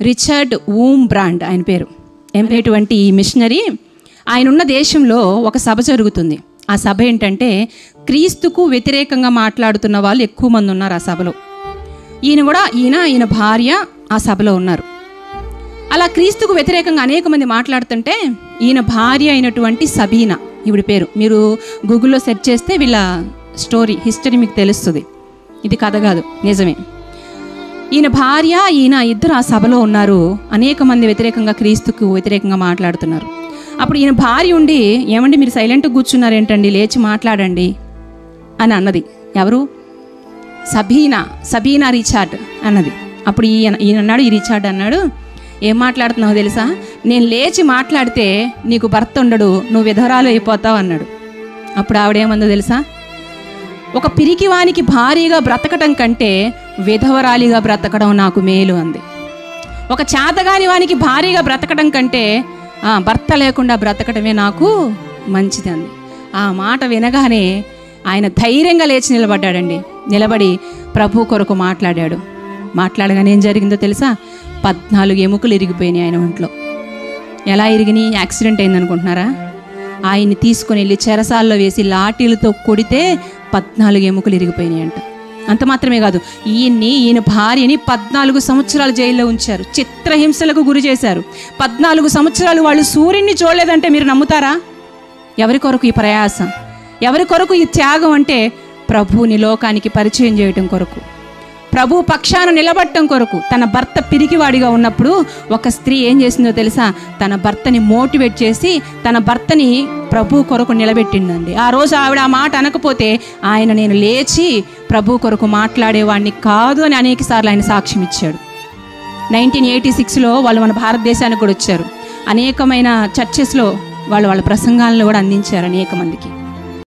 Richard ఊంబ్రాండ్ ఆయన పేరు. ఎంపేటువంటి ఈ మిషనరీ, ఆయన ఉన్న దేశంలో ఒక సభ జరుగుతుంది. ఆ సభ ఏంటంటే క్రీస్తుకు వ్యతిరేకంగా మాట్లాడుతున్న వాళ్ళు ఎక్కువ మంది ఉన్నారు ఆ సభలో. ఈయన భార్య ఆ సభలో ఉన్నారు. అలా క్రీస్తుకు వ్యతిరేకంగా అనేక మంది మాట్లాడుతుంటే ఈయన భార్య అయినటువంటి సబీనా, ఈవిడ పేరు మీరు గూగుల్లో సెర్చ్ చేస్తే వీళ్ళ హిస్టరీ మీకు తెలుస్తుంది. ఇది కథ కాదు, నిజమే. ఈయన భార్య ఈయన ఇద్దరు ఆ సభలో ఉన్నారు. అనేక మంది వ్యతిరేకంగా క్రీస్తుకు వ్యతిరేకంగా మాట్లాడుతున్నారు. అప్పుడు ఈయన భార్య ఉండి, ఏమండి మీరు సైలెంట్గా కూర్చున్నారు ఏంటండి, లేచి మాట్లాడండి అని అన్నది. ఎవరు? సబీనా రిచార్డ్ అన్నది. అప్పుడు ఈయన అన్నాడు, ఈ రిచార్డ్ అన్నాడు, ఏం మాట్లాడుతున్నావు తెలుసా, నేను లేచి మాట్లాడితే నీకు భర్త ఉండడు, నువ్వు విధవరాలు అయిపోతావు అన్నాడు. అప్పుడు ఆవిడేమందో తెలుసా, ఒక పిరికివానికి భారీగా బ్రతకటం కంటే విధవరాలిగా బ్రతకడం నాకు మేలు అంది. ఒక చేతగాని వానికి భారీగా బ్రతకడం కంటే భర్త లేకుండా బ్రతకడమే నాకు మంచిది అంది. ఆ మాట వినగానే ఆయన ధైర్యంగా లేచి నిలబడ్డాడండి. నిలబడి ప్రభు కొరకు మాట్లాడాడు. మాట్లాడగానే ఏం జరిగిందో తెలుసా, 14 ఎముకలు ఇరిగిపోయినాయి ఆయన ఒంట్లో. ఎలా ఇరిగినాయి? యాక్సిడెంట్ అయిందనుకుంటున్నారా? ఆయన్ని తీసుకొని వెళ్ళి చెరసాల్లో వేసి లాఠీలతో కొడితే 14 ఎముకలు ఇరిగిపోయినాయి అంట. అంత మాత్రమే కాదు, ఈయన భార్యని 14 సంవత్సరాలు జైల్లో ఉంచారు. చిత్రహింసలకు గురి చేశారు. 14 సంవత్సరాలు వాళ్ళు సూర్యుడిని చూడలేదంటే మీరు నమ్ముతారా? ఎవరి కొరకు ఈ ప్రయాసం, ఎవరి కొరకు ఈ త్యాగం అంటే ప్రభువుని లోకానికి పరిచయం చేయటం కొరకు, ప్రభు పక్షాన నిలబడటం కొరకు. తన భర్త పిరికివాడిగా ఉన్నప్పుడు ఒక స్త్రీ ఏం చేసిందో తెలుసా, తన భర్తని మోటివేట్ చేసి తన భర్తని ప్రభు కొరకు నిలబెట్టిందండి. ఆ రోజు ఆవిడ ఆ మాట అనకపోతే ఆయన నేను లేచి ప్రభు కొరకు మాట్లాడేవాడిని కాదు అని అనేక సార్లు ఆయన సాక్ష్యం ఇచ్చాడు. 1986లో వాళ్ళు మన భారతదేశానికి కూడా వచ్చారు. అనేకమైన చర్చెస్లో వాళ్ళ ప్రసంగాలను కూడా అందించారు అనేక మందికి.